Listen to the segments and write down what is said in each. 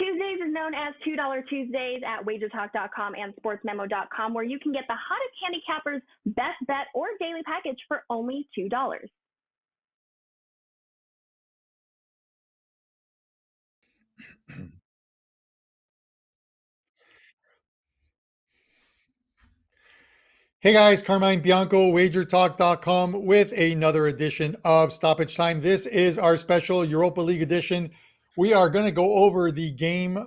Tuesdays is known as $2 Tuesdays at WagerTalk.com and SportsMemo.com, where you can get the hottest handicappers' best bet or daily package for only $2. Hey guys, Carmine Bianco, WagerTalk.com with another edition of Stoppage Time. This is our special Europa League edition. We are going to go over the game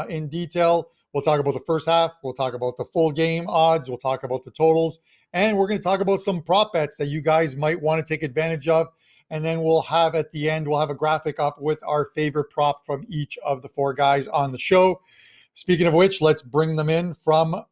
in detail. We'll talk about the first half. We'll talk about the full game odds. We'll talk about the totals. And we're going to talk about some prop bets that you guys might want to take advantage of. And then we'll have at the end, we'll have a graphic up with our favorite prop from each of the four guys on the show. Speaking of which, let's bring them in from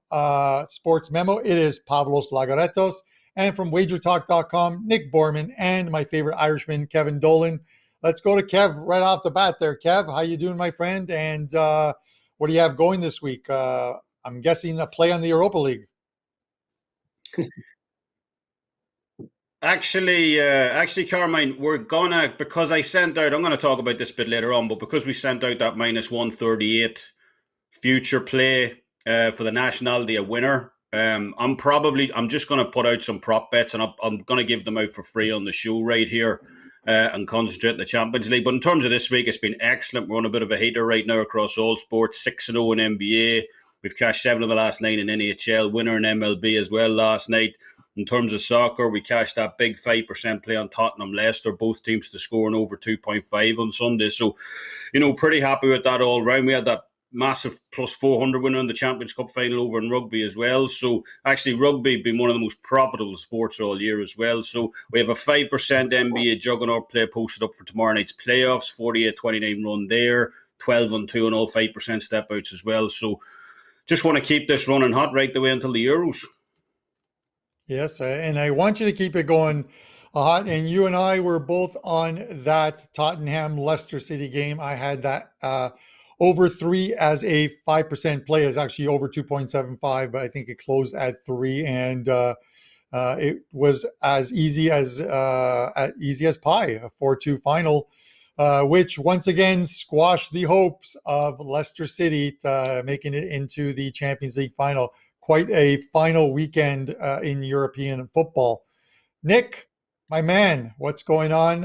Sports Memo. It is Pavlos Laguretos, and from WagerTalk.com, Nick Borrman, and my favorite Irishman, Kevin Dolan. Let's go to Kev right off the bat there. Kev, how you doing, my friend? And what do you have going this week? I'm guessing a play on the Europa League. Actually, Carmine, we're gonna, because I sent out, I'm going to talk about this a bit later on, but because we sent out that minus 138 future play for the nationality a winner, I'm just going to put out some prop bets, and I'm going to give them out for free on the show right here and concentrate on the Champions League. But in terms of this week, it's been excellent. We're on a bit of a heater right now across all sports. 6-0 in NBA. We've cashed 7 of the last 9 in NHL. Winner in MLB as well last night. In terms of soccer, we cashed that big 5% play on Tottenham Leicester, both teams to score in over 2.5 on Sunday. So, pretty happy with that all round. We had that massive plus 400 winner in the Champions Cup final over in rugby as well. So actually rugby been one of the most profitable sports all year as well. So we have a 5% NBA juggernaut play posted up for tomorrow night's playoffs, 48-29 run there, 12-2 on all 5% step outs as well. So just want to keep this running hot right the way until the Euros. Yes, and I want you to keep it going hot. And you and I were both on that Tottenham-Leicester City game. I had that over 3 as a 5% play. It's actually over 2.75, but I think it closed at 3, and it was as easy as pie, a 4-2 final, which once again squashed the hopes of Leicester City making it into the Champions League final. Quite a final weekend in European football. Nick, my man, what's going on?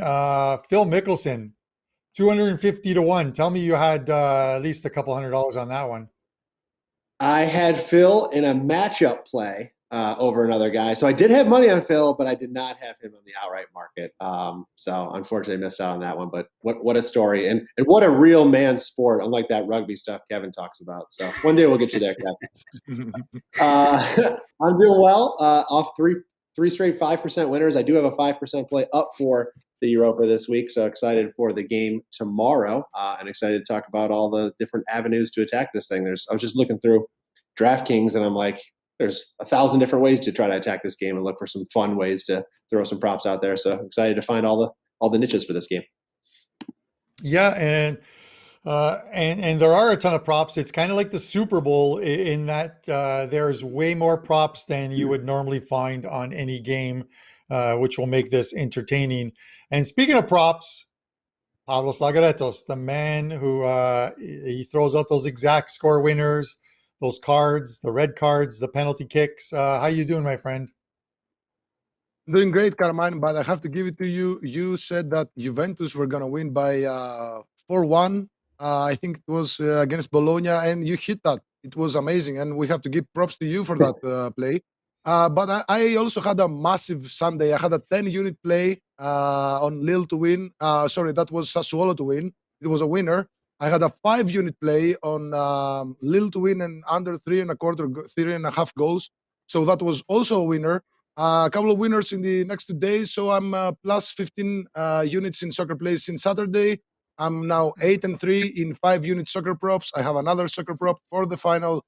Phil Mickelson, 250 to 1. Tell me you had at least a couple $100 on that one. I had Phil in a matchup play over another guy. So I did have money on Phil, but I did not have him on the outright market. So unfortunately I missed out on that one. But what a story. And what a real man sport, unlike that rugby stuff Kevin talks about. So one day we'll get you there, Kevin. I'm doing well. Off three straight 5% winners. I do have a 5% play up for the Europa this week, so excited for the game tomorrow, and excited to talk about all the different avenues to attack this thing. I was just looking through DraftKings, and I'm like, there's 1,000 different ways to try to attack this game and look for some fun ways to throw some props out there. So excited to find all the niches for this game. Yeah, and there are a ton of props. It's kind of like the Super Bowl in that there's way more props than you would normally find on any game, which will make this entertaining. And speaking of props, Pavlos Laguretos, the man who he throws out those exact score winners, those cards, the red cards, the penalty kicks. How you doing, my friend? Doing great, Carmine, but I have to give it to you. You said that Juventus were going to win by 4-1. I think it was against Bologna, and you hit that. It was amazing, and we have to give props to you for that play. But I also had a massive Sunday. I had a 10-unit play on Lille to win. Sorry, that was Sassuolo to win. It was a winner. I had a 5-unit play on Lille to win and under 3.25 goals. So that was also a winner. A couple of winners in the next 2 days. So I'm plus 15 units in soccer plays since Saturday. I'm now 8-3 in 5-unit soccer props. I have another soccer prop for the final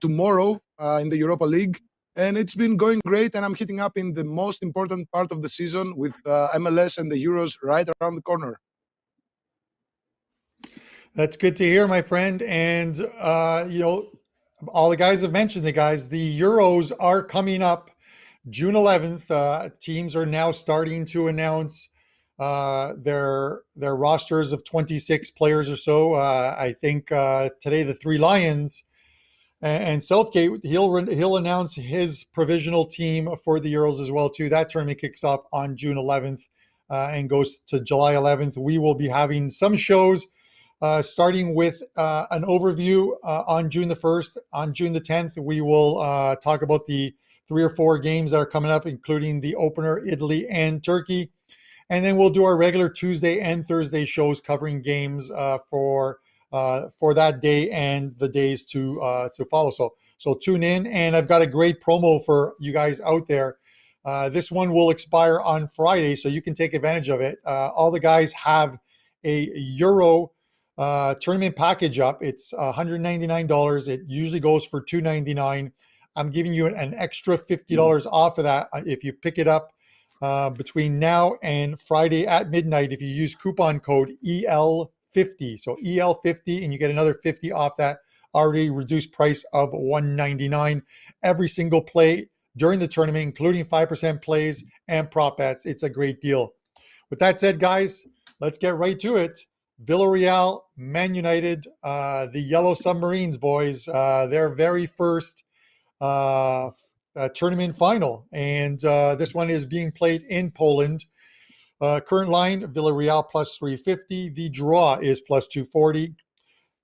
tomorrow in the Europa League. And it's been going great, and I'm hitting up in the most important part of the season with MLS and the Euros right around the corner. That's good to hear, my friend. And, all the guys have mentioned the Euros are coming up June 11th. Teams are now starting to announce their rosters of 26 players or so. I think today the Three Lions and Southgate, he'll announce his provisional team for the Euros as well too. That tournament kicks off on June 11th and goes to July 11th. We will be having some shows starting with an overview on June the 1st. On June the 10th, we will talk about the 3 or 4 games that are coming up, including the opener, Italy and Turkey. And then we'll do our regular Tuesday and Thursday shows covering games for that day and the days to follow. So tune in, and I've got a great promo for you guys out there. This one will expire on Friday, so you can take advantage of it. All the guys have a Euro tournament package up. It's $199. It usually goes for $299. I'm giving you an extra $50 off of that if you pick it up between now and Friday at midnight. If you use coupon code EL50, so EL50, and you get another 50 off that already reduced price of $199. Every single play during the tournament, including 5% plays and prop bets. It's a great deal. With that said, guys, let's get right to it. Villareal, Man United, the Yellow Submarines, boys, their very first tournament final. And this one is being played in Poland. Current line, Villareal plus 350. The draw is plus 240.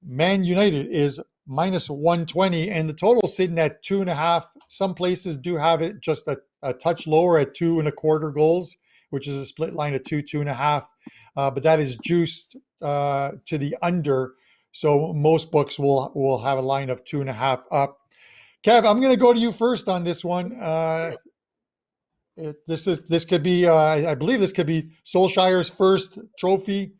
Man United is minus 120, and the total sitting at 2.5. Some places do have it just a touch lower at 2.25 goals, which is a split line of 2.5. But that is juiced to the under. So most books will have a line of 2.5 up. Kev, I'm going to go to you first on this one. This could be I believe this could be Solskjaer's first trophy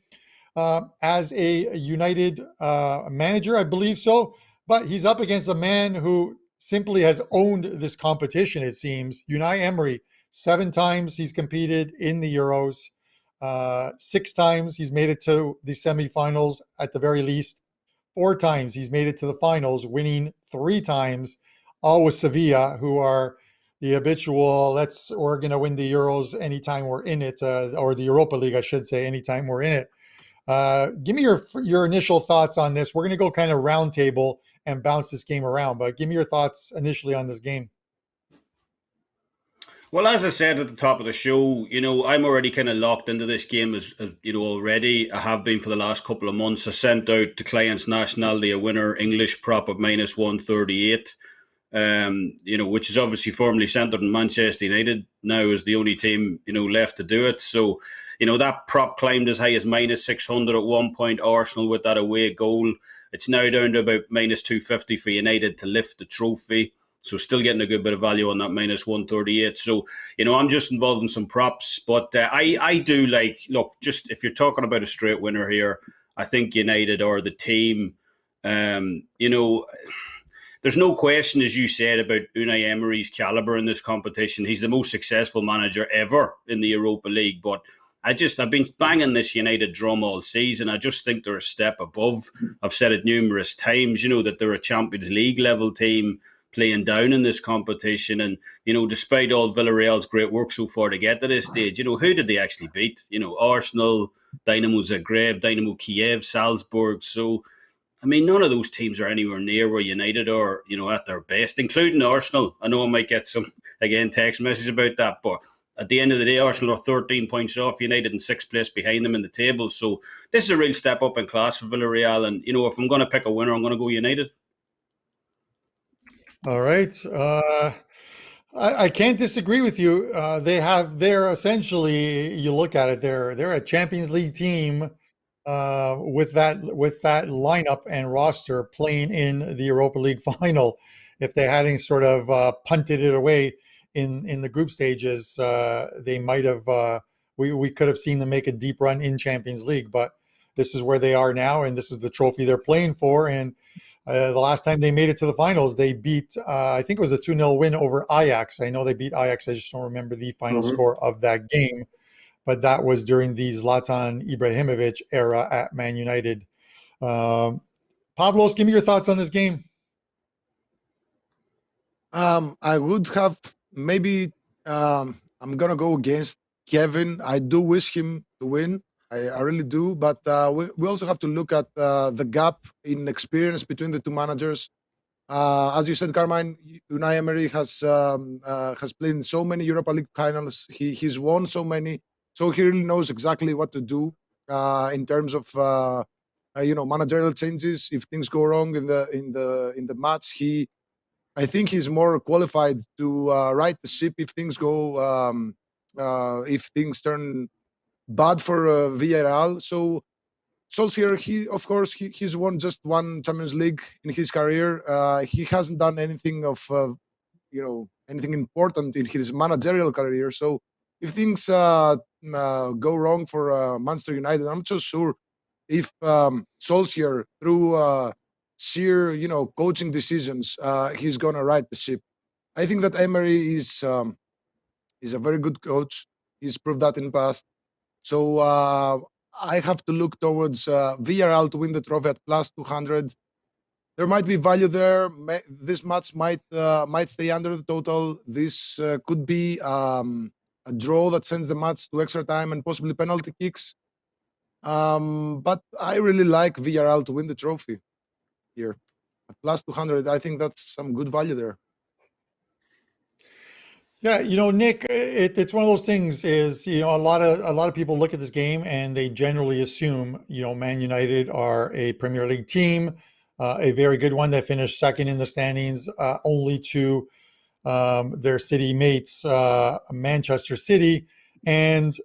as a United manager. I believe so, but he's up against a man who simply has owned this competition. It seems Unai Emery, 7 times he's competed in the Euros, 6 times he's made it to the semifinals at the very least. 4 times he's made it to the finals, winning 3 times, all with Sevilla, who are the habitual, we're going to win the Euros anytime we're in it, or the Europa League, I should say, anytime we're in it. Give me your initial thoughts on this. We're going to go kind of round table and bounce this game around, but give me your thoughts initially on this game. Well, as I said at the top of the show, I'm already kind of locked into this game as already. I have been for the last couple of months. I sent out to clients nationality a winner English prop of minus 138. Which is obviously firmly centred in Manchester United now is the only team, left to do it. So, that prop climbed as high as minus 600 at one point, Arsenal with that away goal. It's now down to about minus 250 for United to lift the trophy. So still getting a good bit of value on that minus 138. So, I'm just involved in some props. But I do just if you're talking about a straight winner here, I think United are the team. There's no question, as you said, about Unai Emery's calibre in this competition. He's the most successful manager ever in the Europa League. But I've been banging this United drum all season. I just think they're a step above. I've said it numerous times, that they're a Champions League level team playing down in this competition. And, despite all Villareal's great work so far to get to this stage, who did they actually beat? Arsenal, Dynamo Zagreb, Dynamo Kyiv, Salzburg. So, none of those teams are anywhere near where United are, at their best, including Arsenal. I know I might get some, again, text messages about that, but at the end of the day, Arsenal are 13 points off United and 6th place behind them in the table. So this is a real step up in class for Villareal. And, if I'm going to pick a winner, I'm going to go United. All right. I can't disagree with you. They're essentially, you look at it, they're a Champions League team with that lineup and roster playing in the Europa League final. If they hadn't sort of punted it away in the group stages, they might have. We could have seen them make a deep run in Champions League, but this is where they are now, and this is the trophy they're playing for. And the last time they made it to the finals, they beat, I think it was a 2-0 win over Ajax. I know they beat Ajax. I just don't remember the final score of that game. But that was during the Zlatan Ibrahimovic era at Man United. Pavlos, give me your thoughts on this game. I would have maybe I'm gonna go against Kevin. I do wish him to win. I really do. But we also have to look at the gap in experience between the two managers. As you said, Carmine, Unai Emery has played in so many Europa League finals. He's won so many, so he really knows exactly what to do in terms of managerial changes. If things go wrong in the match, I think he's more qualified to right the ship if things go if things turn bad for Villareal. So Solskjaer, he's won just one Champions League in his career. He hasn't done anything of anything important in his managerial career. So if things go wrong for Manchester United, I'm not so sure if Solskjaer, through sheer coaching decisions, he's gonna right the ship. I think that Emery is a very good coach. He's proved that in the past. So I have to look towards Villarreal to win the trophy at plus 200. There might be value there. This match might stay under the total. This could be a draw that sends the match to extra time and possibly penalty kicks. But I really like Villarreal to win the trophy here at plus 200. I think that's some good value there. Yeah, Nick, it's one of those things. Is a lot of people look at this game and they generally assume Man United are a Premier League team, a very good one that finished second in the standings, only to their city mates, Manchester City, and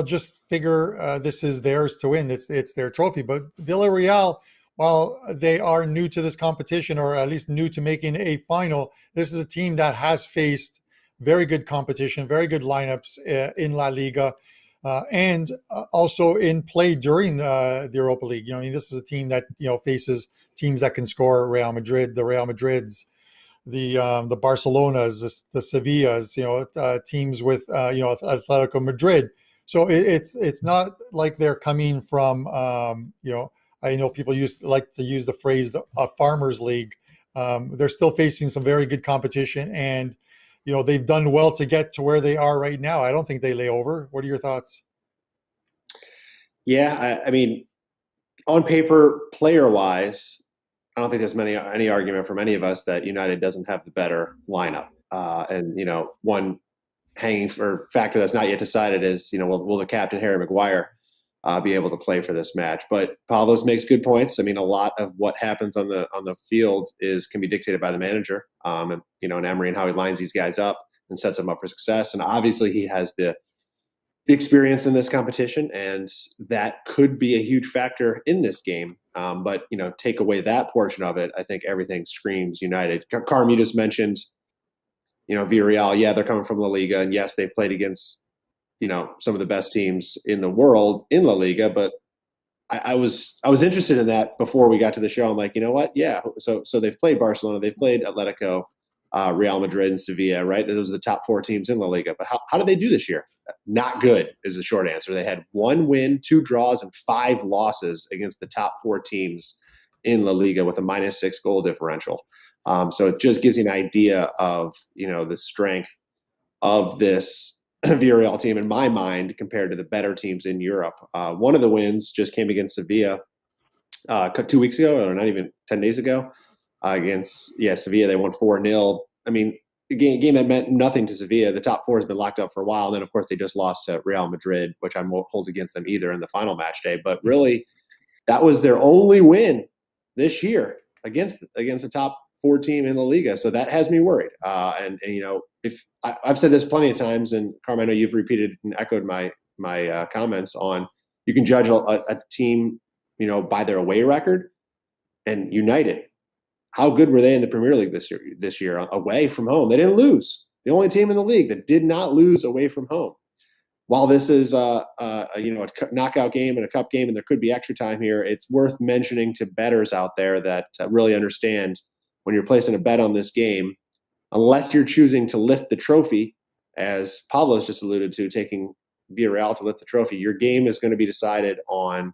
just figure this is theirs to win. It's their trophy. But Villarreal, while they are new to this competition, or at least new to making a final, this is a team that has faced very good competition, very good lineups in La Liga, and also in play during the Europa League. This is a team that faces teams that can score: Real Madrid, the Real Madrids, the Barcelonas, the Sevillas. Teams with Atletico Madrid. So it's not like they're coming from I know people like to use the phrase a farmers league. They're still facing some very good competition, and they've done well to get to where they are right now. I don't think they lay over. What are your thoughts? Yeah, I mean, on paper, player-wise, I don't think there's any argument from any of us that United doesn't have the better lineup. And one hanging for factor that's not yet decided is will the captain Harry Maguire be able to play for this match? But Pavlos makes good points. I mean, a lot of what happens on the field can be dictated by the manager, and Emery and how he lines these guys up and sets them up for success. And obviously, he has the experience in this competition, and that could be a huge factor in this game. But take away that portion of it, I think everything screams United. Carm, you just mentioned, Villareal. Yeah, they're coming from La Liga, and yes, they've played against some of the best teams in the world in La Liga. But I was interested in that before we got to the show. I'm like, you know what? Yeah. So they've played Barcelona, they've played Atletico, Real Madrid, and Sevilla, right? Those are the top four teams in La Liga. But how did they do this year? Not good is the short answer. They had 1 win, 2 draws, and 5 losses against the top 4 teams in La Liga with a -6 goal differential. So it just gives you an idea of the strength of this Villareal team in my mind compared to the better teams in Europe. One of the wins just came against Sevilla 2 weeks ago, or not even 10 days ago, against Sevilla. They won 4-0. I mean, a game that meant nothing to Sevilla. The top 4 has been locked up for a while. And then, of course, they just lost to Real Madrid, which I won't hold against them either in the final match day. But really, that was their only win this year against the top 4 team in La Liga. So that has me worried. And if I've said this plenty of times, and Carmine, I know you've repeated and echoed my comments on, you can judge a team, by their away record. And United, how good were they in the Premier League this year away from home? They didn't lose. The only team in the league that did not lose away from home. While this is a knockout game and a cup game, and there could be extra time here, it's worth mentioning to bettors out there that really understand when you're placing a bet on this game, unless you're choosing to lift the trophy, as Pavlos just alluded to, taking Villareal to lift the trophy, your game is going to be decided on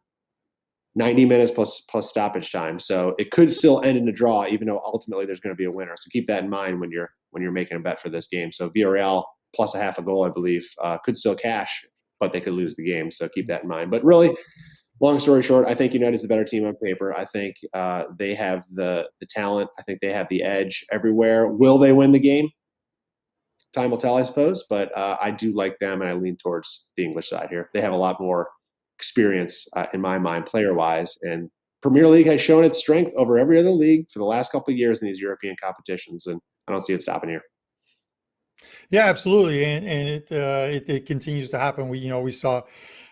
90 minutes plus stoppage time. So it could still end in a draw, even though ultimately there's going to be a winner. So keep that in mind when you're making a bet for this game. So Villareal plus a half a goal, I believe, could still cash but they could lose the game. So keep that in mind. But really, long story short, I think United's the better team on paper. I think they have the talent. I think they have the edge everywhere. Will they win the game? Time will tell, I suppose. But I do like them, and I lean towards the English side here. They have a lot more experience in my mind, player-wise, and Premier League has shown its strength over every other league for the last couple of years in these European competitions, and I don't see it stopping here. Yeah, absolutely, and it continues to happen. We saw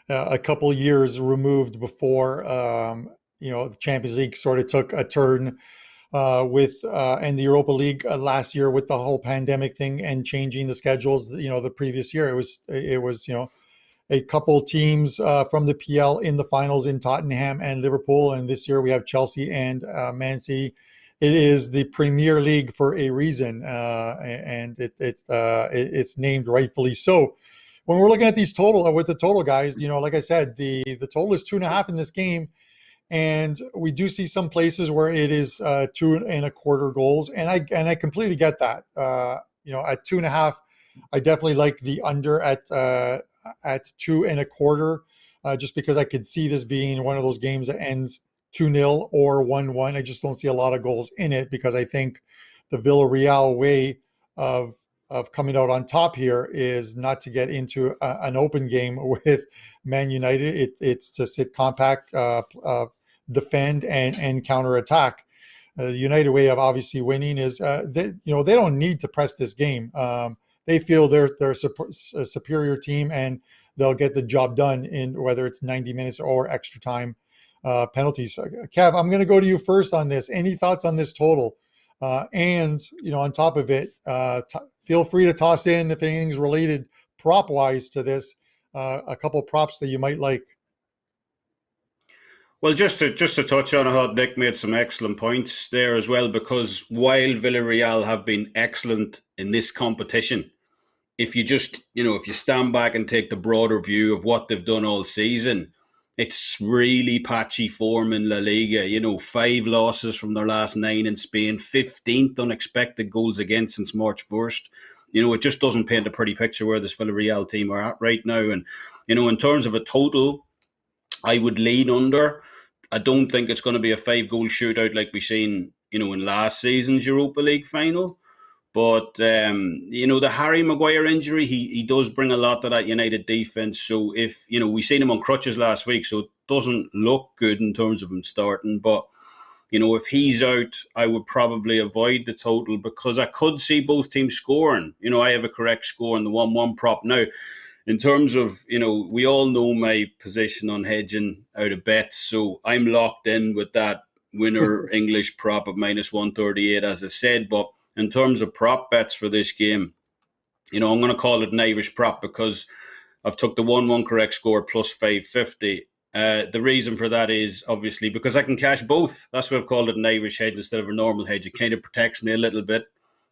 a couple years removed before the Champions League sort of took a turn and the Europa League last year with the whole pandemic thing and changing the schedules. The previous year it was a couple teams from the PL in the finals in Tottenham and Liverpool, and this year we have Chelsea and Man City. It is the Premier League for a reason, and it's named rightfully so. When we're looking at these total guys, like I said, the total is 2.5 in this game, and we do see some places where it is 2.25 goals, and I completely get that. At 2.5, I definitely like the under at 2.25, just because I could see this being one of those games that ends 2-0 or 1-1. I just don't see a lot of goals in it, because I think the Villareal way of coming out on top here is not to get into an open game with Man United. It's to sit compact, defend, and counterattack. The United way of obviously winning is they don't need to press this game. They feel they're a superior team, and they'll get the job done in whether it's 90 minutes or extra time penalties. Kev, I'm going to go to you first on this. Any thoughts on this total? And on top of it, feel free to toss in, if anything's related prop wise to this, a couple props that you might like. Well, just to touch on, I thought Nick made some excellent points there as well, because while Villarreal have been excellent in this competition, if you just, if you stand back and take the broader view of what they've done all season, it's really patchy form in La Liga. 5 losses from their last 9 in Spain, 15th unexpected goals against since March 1st. It just doesn't paint a pretty picture where this Villarreal team are at right now. And, in terms of a total, I would lean under. I don't think it's going to be a 5-goal shootout like we've seen, in last season's Europa League final. But, the Harry Maguire injury, he does bring a lot to that United defence. So if, we seen him on crutches last week, so it doesn't look good in terms of him starting. But, if he's out, I would probably avoid the total, because I could see both teams scoring. I have a correct score in the 1-1 prop. Now, in terms of, we all know my position on hedging out of bets. So I'm locked in with that winner English prop at -138, as I said. But in terms of prop bets for this game, I'm going to call it an Irish prop, because I've took the 1-1 correct score plus 550. The reason for that is obviously because I can cash both. That's why I've called it an Irish hedge instead of a normal hedge. It kind of protects me a little bit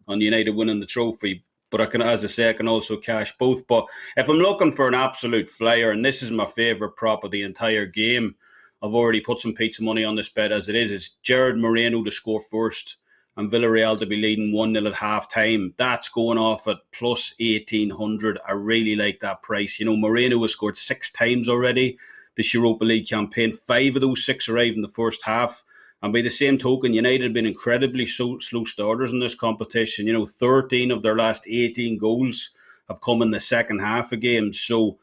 on United winning the trophy. But I can, as I say, I can also cash both. But if I'm looking for an absolute flyer, and this is my favourite prop of the entire game, I've already put some pizza money on this bet as it is Gerard Moreno to score first and Villarreal to be leading 1-0 at half-time. That's going off at plus 1,800. I really like that price. Moreno has scored 6 times already this Europa League campaign. 5 of those 6 arrived in the first half. And by the same token, United have been incredibly slow starters in this competition. 13 of their last 18 goals have come in the second half of games. So,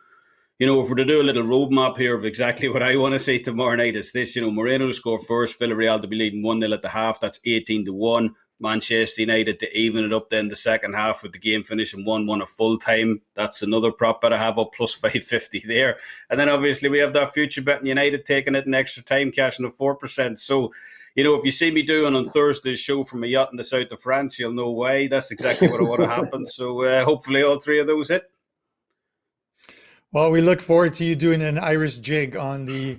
if we're to do a little roadmap here of exactly what I want to say tomorrow night, it's this, Moreno to score first, Villarreal to be leading 1-0 at the half. That's 18-1. Manchester United to even it up then the second half with the game finishing 1-1 at full time. That's another prop bet I have up plus 550 there. And then obviously we have that future bet in United taking it in extra time, cashing at 4%. So, if you see me doing on Thursday's show from a yacht in the south of France, you'll know why. That's exactly what I want to happen. So hopefully all 3 of those hit. Well, we look forward to you doing an Irish jig on the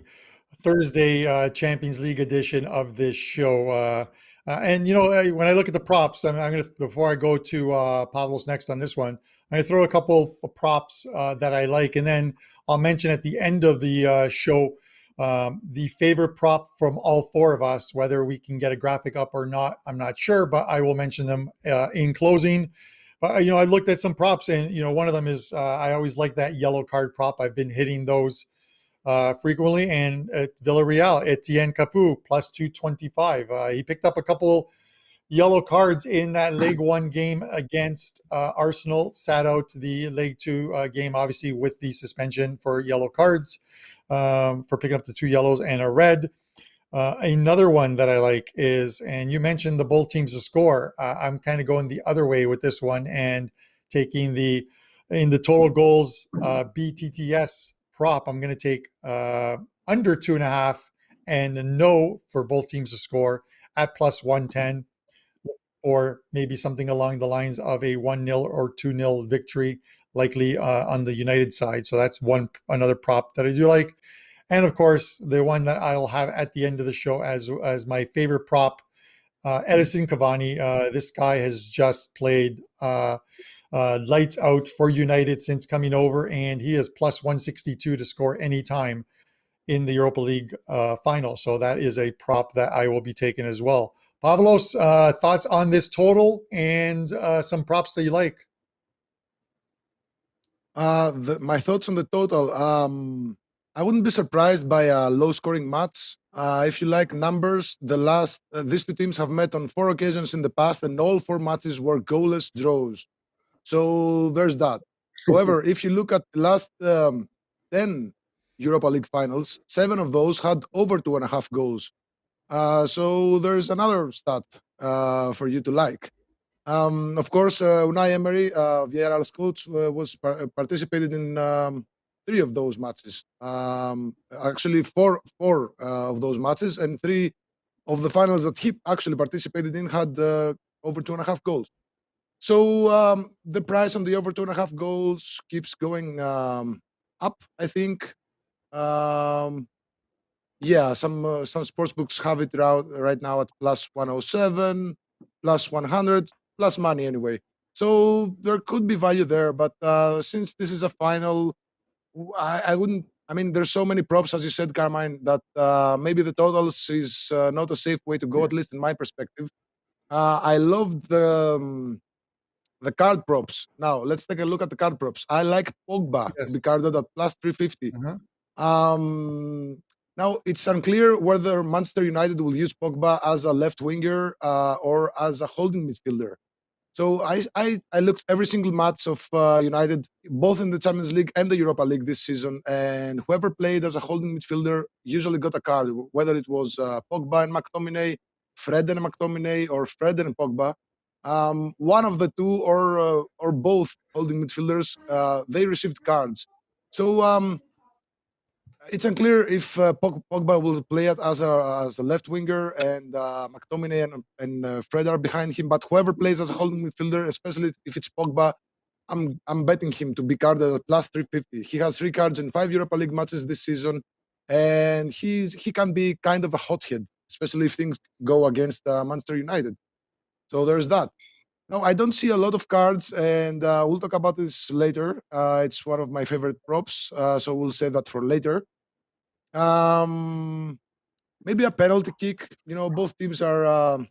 Thursday Champions League edition of this show. And when I look at the props, I'm going to, before I go to Pavlos next on this one, I'm going to throw a couple of props that I like, and then I'll mention at the end of the show the favorite prop from all 4 of us. Whether we can get a graphic up or not, I'm not sure, but I will mention them in closing. But I looked at some props, and one of them is I always like that yellow card prop. I've been hitting those frequently. And at Villareal, Etienne Capoue plus 225. He picked up a couple yellow cards in that League One game against Arsenal. Sat out the League Two game, obviously with the suspension for yellow cards, for picking up the 2 yellows and a red. Another one that I like is, and you mentioned the both teams to score. I'm kind of going the other way with this one and taking in the total goals BTTS prop. I'm going to take under 2.5 and no for both teams to score at plus 110, or maybe something along the lines of a 1-0 or 2-0 victory, likely on the United side. So that's another prop that I do like. And of course, the one that I'll have at the end of the show as my favorite prop, Edison Cavani. This guy has just played lights out for United since coming over, and he is plus 162 to score anytime in the Europa League final. So that is a prop that I will be taking as well. Pavlos, thoughts on this total and some props that you like? My thoughts on the total. I wouldn't be surprised by a low-scoring match. If you like numbers, these two teams have met on 4 occasions in the past, and all 4 matches were goalless draws. So there's that. However, if you look at the last 10 Europa League finals, 7 of those had over 2.5 goals. So there's another stat for you to like. Of course, Unai Emery, Villarreal's coach, was participated in 3 of those matches. Actually, four of those matches, and 3 of the finals that he actually participated in had over 2.5 goals. So the price on the over 2.5 goals keeps going up, I think. Yeah, some sports books have it right now at plus 107, plus 100, plus money anyway. So there could be value there, but since this is a final, I wouldn't. I mean, there's so many props, as you said, Carmine, that maybe the totals is not a safe way to go, at least in my perspective. I loved the card props. Now let's take a look at the card props. I like Pogba to Yes. be carded at plus 350. Uh-huh. Now it's unclear whether Manchester United will use Pogba as a left winger or as a holding midfielder. So I looked every single match of United, both in the Champions League and the Europa League this season, and whoever played as a holding midfielder usually got a card, whether it was Pogba and McTominay, Fred and McTominay, or Fred and Pogba. One of the two or both holding midfielders, they received cards. So it's unclear if Pogba will play it as a left winger, and McTominay and Fred are behind him. But whoever plays as a holding midfielder, especially if it's Pogba, I'm betting him to be carded at plus 350. He has 3 cards in 5 Europa League matches this season, and he can be kind of a hothead, especially if things go against Manchester United. So there's that. No, I don't see a lot of cards, and we'll talk about this later. It's one of my favorite props, so we'll save that for later. Maybe a penalty kick. Both teams are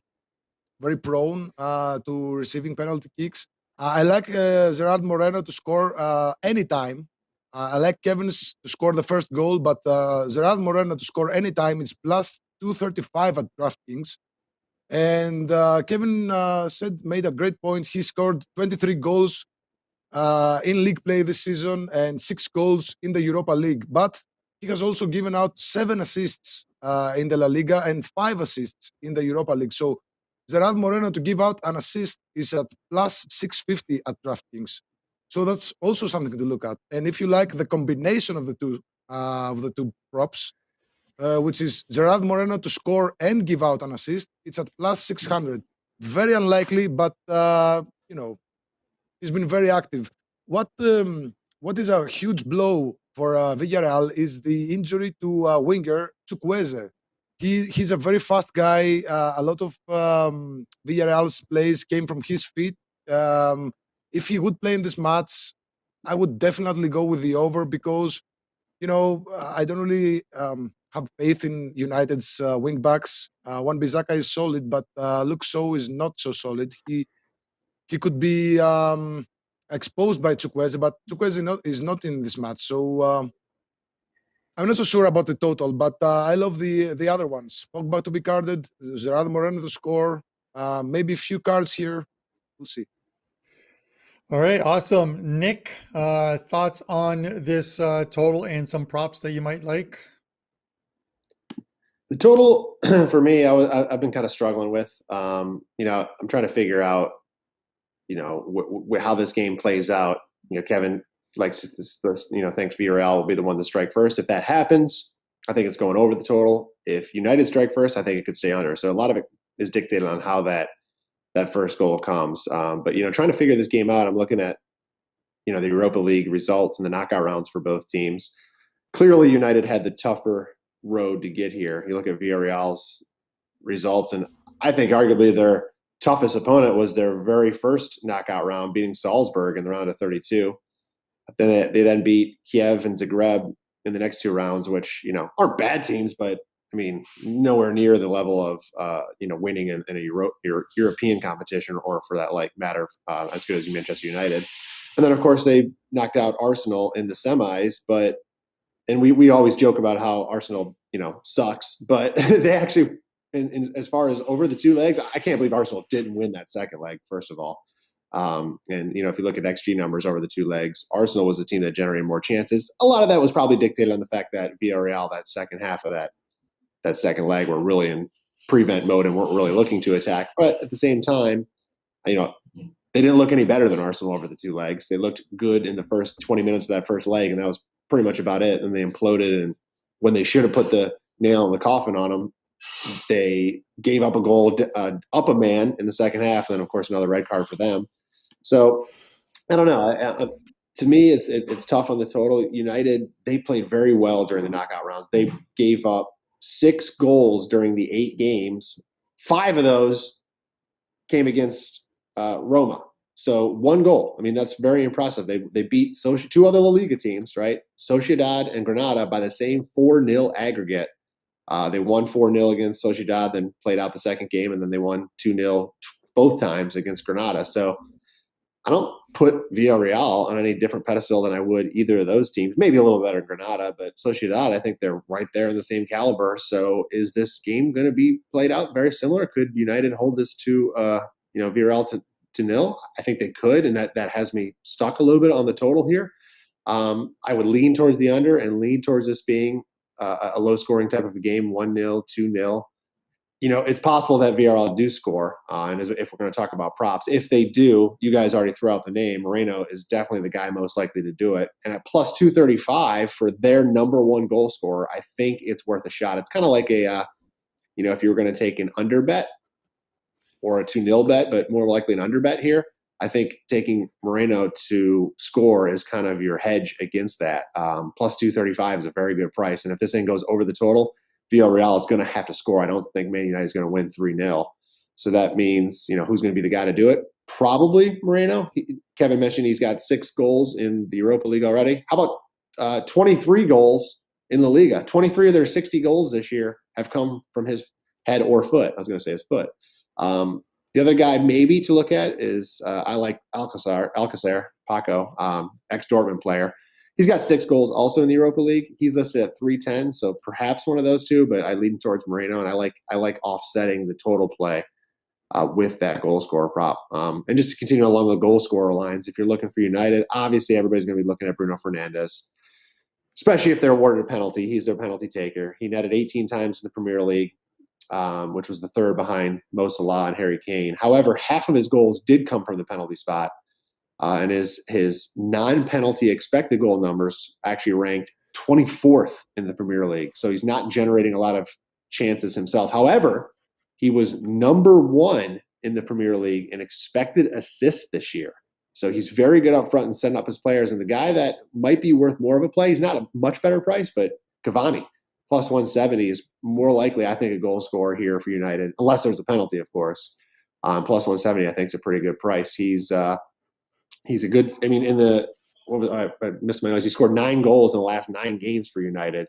very prone to receiving penalty kicks. I like Gerard Moreno to score anytime. I like Kevin's to score the first goal, but Gerard Moreno to score anytime, it's plus 235 at DraftKings. And Kevin made a great point. He scored 23 goals in league play this season and 6 goals in the Europa League. But he has also given out 7 assists in the La Liga and 5 assists in the Europa League. So Gerard Moreno to give out an assist is at plus 650 at DraftKings. So that's also something to look at. And if you like the combination of the two props, which is Gerard Moreno to score and give out an assist, it's at plus 600. Very unlikely, but he's been very active. What is a huge blow for Villareal is the injury to winger Chukwueze. He's a very fast guy. A lot of Villarreal's plays came from his feet. If he would play in this match, I would definitely go with the over because I don't really have faith in United's wing backs. Wan-Bissaka is solid, but Luke Shaw is not so solid. he could be exposed by Chukwueze, but Chukwueze is not in this match. So I'm not so sure about the total, but I love the other ones. Pogba to be carded, Gerardo Moreno to score, maybe a few cards here. We'll see. All right, awesome. Nick, thoughts on this total and some props that you might like? The total for me, I've been kind of struggling with. I'm trying to figure out, how this game plays out. Kevin likes this, thinks Villareal will be the one to strike first. If that happens, I think it's going over the total. If United strike first, I think it could stay under. So a lot of it is dictated on how that first goal comes. But trying to figure this game out, I'm looking at, the Europa League results and the knockout rounds for both teams. Clearly, United had the tougher road to get here. You look at Villarreal's results, and I think arguably their toughest opponent was their very first knockout round, beating Salzburg in the round of 32. Then they then beat Kyiv and Zagreb in the next two rounds, which aren't bad teams, but I mean nowhere near the level of winning in a European competition, or for that matter as good as Manchester United. And then of course they knocked out Arsenal in the semis, and we always joke about how Arsenal sucks, but they actually, as far as over the two legs, I can't believe Arsenal didn't win that second leg, first of all. And if you look at XG numbers over the two legs, Arsenal was the team that generated more chances. A lot of that was probably dictated on the fact that Villareal, that second half of that second leg, were really in prevent mode and weren't really looking to attack. But at the same time, they didn't look any better than Arsenal over the two legs. They looked good in the first 20 minutes of that first leg, and that was pretty much about it. And they imploded, and when they should have put the nail in the coffin on them, they gave up a goal, up a man in the second half, and then of course another red card for them. So I don't know. To me, it's tough on the total. United, they played very well during the knockout rounds. They gave up 6 goals during the 8 games. 5 of those came against Roma. So 1 goal. I mean, that's very impressive. They beat 2 other La Liga teams, right? Sociedad and Granada by the same 4-0 aggregate. They won 4-0 against Sociedad, then played out the second game, and then they won 2-0 both times against Granada. So I don't put Villareal on any different pedestal than I would either of those teams. Maybe a little better than Granada, but Sociedad, I think they're right there in the same caliber. So is this game going to be played out very similar? Could United hold this to Villareal to 0? I think they could, and that has me stuck a little bit on the total here. I would lean towards the under and lean towards this being a low-scoring type of a game, 1-0, 2-0. It's possible that Villarreal do score, and if we're going to talk about props, if they do, you guys already threw out the name. Moreno is definitely the guy most likely to do it. And at plus 235 for their number 1 goal scorer, I think it's worth a shot. It's kind of like if you were going to take an under bet or a 2-0 bet, but more likely an under bet here, I think taking Moreno to score is kind of your hedge against that. Plus 235 is a very good price. And if this thing goes over the total, Villarreal is going to have to score. I don't think Man United is going to win 3-0. So that means, who's going to be the guy to do it? Probably Moreno. Kevin mentioned he's got 6 goals in the Europa League already. How about 23 goals in the Liga? 23 of their 60 goals this year have come from his head or foot. I was going to say his foot. The other guy maybe to look at is I like Alcacer, Paco, ex-Dortmund player. He's got 6 goals also in the Europa League. He's listed at 310, so perhaps one of those two, but I lean towards Moreno, and I like offsetting the total play with that goal scorer prop. And just to continue along the goal scorer lines, if you're looking for United, obviously everybody's going to be looking at Bruno Fernandes, especially if they're awarded a penalty. He's their penalty taker. He netted 18 times in the Premier League, which was the 3rd behind Mo Salah and Harry Kane. However, half of his goals did come from the penalty spot. And his non-penalty expected goal numbers actually ranked 24th in the Premier League. So he's not generating a lot of chances himself. However, he was number 1 in the Premier League in expected assists this year. So he's very good up front and setting up his players. And the guy that might be worth more of a play, he's not a much better price, but Cavani, plus 170 is more likely, I think, a goal scorer here for United, unless there's a penalty, of course. Plus 170, I think, is a pretty good price. He's a good – I mean, I missed my notes. He scored 9 goals in the last 9 games for United.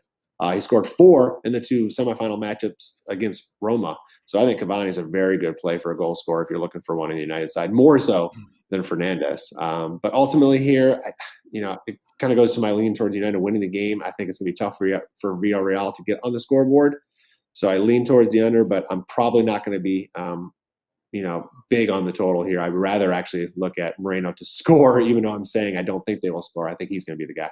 He scored 4 in the 2 semifinal matchups against Roma. So I think Cavani is a very good play for a goal scorer if you're looking for one on the United side, more so than Fernandez. But ultimately here, it kind of goes to my lean towards United winning the game. I think it's going to be tough for Villareal to get on the scoreboard. So I lean towards the under, but I'm probably not going to be big on the total here. I'd rather actually look at Moreno to score, even though I'm saying I don't think they will score. I think he's going to be the guy.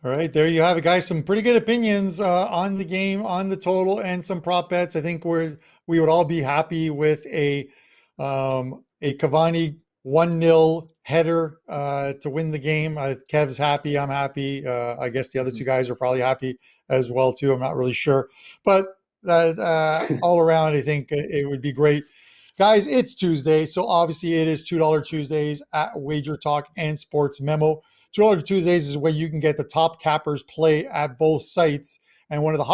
All right, there you have it, guys. Some pretty good opinions on the game, on the total, and some prop bets. I think we would all be happy with a Cavani 1-0 header to win the game. Kev's happy. I'm happy. I guess the other two guys are probably happy as well too. I'm not really sure, but all around, I think it would be great. Guys, it's Tuesday, so obviously it is $2 Tuesdays at WagerTalk and Sports Memo. $2 Tuesdays is where you can get the top cappers play at both sites, and one of the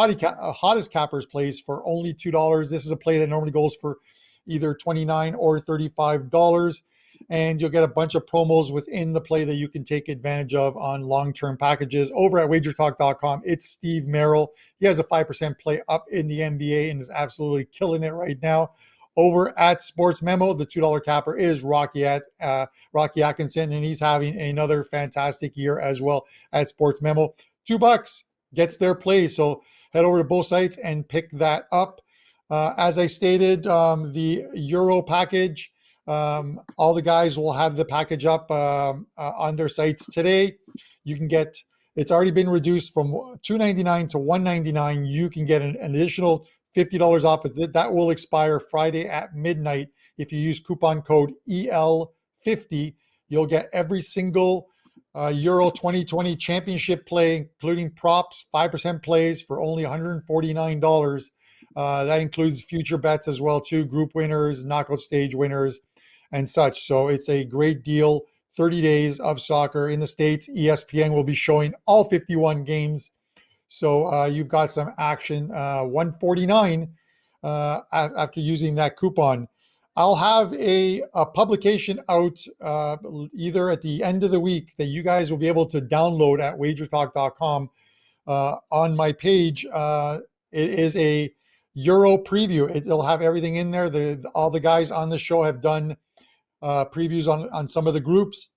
hottest cappers plays for only $2. This is a play that normally goes for either $29 or $35, and you'll get a bunch of promos within the play that you can take advantage of on long-term packages. Over at WagerTalk.com, it's Steve Merrill. He has a 5% play up in the NBA and is absolutely killing it right now. Over at Sports Memo, the $2 capper is Rocky Atkinson, and he's having another fantastic year as well at Sports Memo. $2 gets their play, so head over to both sites and pick that up. As I stated, the Euro package, all the guys will have the package up on their sites today. You can get, it's already been reduced from $2.99 to $1.99. You can get an additional $50 off, but that will expire Friday at midnight. If you use coupon code EL50, you'll get every single Euro 2020 championship play, including props, 5% plays for only $149. That includes future bets as well too, group winners, knockout stage winners, and such. So it's a great deal. 30 days of soccer in the States. ESPN will be showing all 51 games. So you've got some action. $149 after using that coupon. I'll have a publication out either at the end of the week that you guys will be able to download at WagerTalk.com on my page. It is a Euro preview. It'll have everything in there. All the guys on the show have done previews on some of the groups.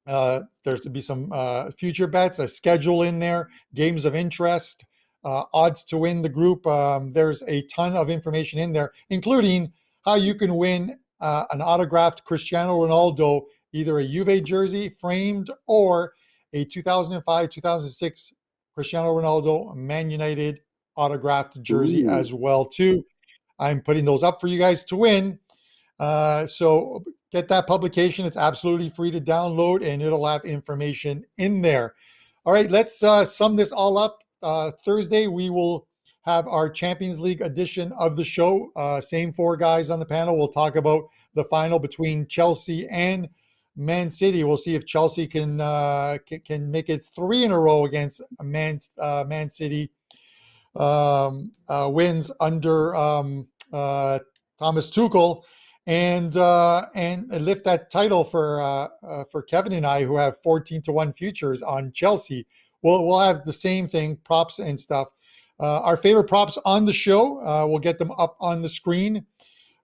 There's to be some future bets, a schedule in there, games of interest, odds to win the group. There's a ton of information in there, including how you can win an autographed Cristiano Ronaldo, either a Juve jersey framed or a 2005-2006 Cristiano Ronaldo Man United autographed jersey as well too. I'm putting those up for you guys to win. So get that publication. It's absolutely free to download, and it'll have information in there. All right, let's sum this all up. Thursday, we will have our Champions League edition of the show. Same 4 guys on the panel. We'll talk about the final between Chelsea and Man City. We'll see if Chelsea can make it 3 in a row against Man City. Wins under Thomas Tuchel. And lift that title for Kevin and I, who have 14-1 futures on Chelsea. We'll have the same thing, props and stuff. Our favorite props on the show, we'll get them up on the screen.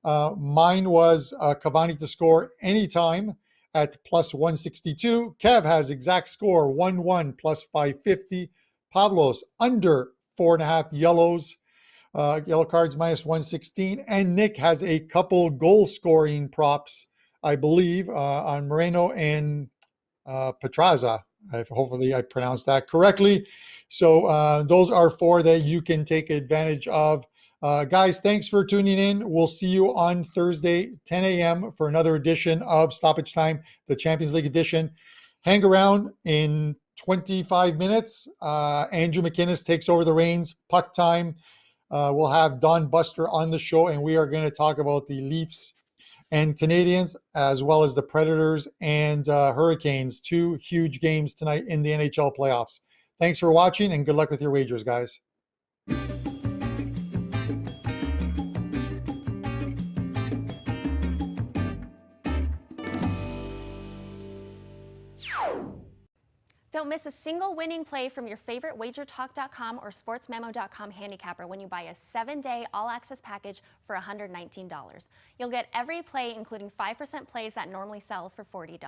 Mine was Cavani to score anytime at plus 162. Kev has exact score 1-1 plus 550. Pavlos under 4.5 yellows. Yellow cards minus 116, and Nick has a couple goal scoring props, I believe, on Moreno and Petraza. Hopefully I pronounced that correctly. So those are 4 that you can take advantage of. Guys, thanks for tuning in. We'll see you on Thursday, 10 a.m. for another edition of Stoppage Time, the Champions League edition. Hang around in 25 minutes. Andrew McInnes takes over the reins. Puck time. We'll have Don Buster on the show, and we are going to talk about the Leafs and Canadians, as well as the Predators and Hurricanes. 2 huge games tonight in the NHL playoffs. Thanks for watching, and good luck with your wagers, guys. Don't Don't miss a single winning play from your favorite WagerTalk.com or SportsMemo.com handicapper when you buy a 7-day all-access package for $119. You'll get every play, including 5% plays that normally sell for $40.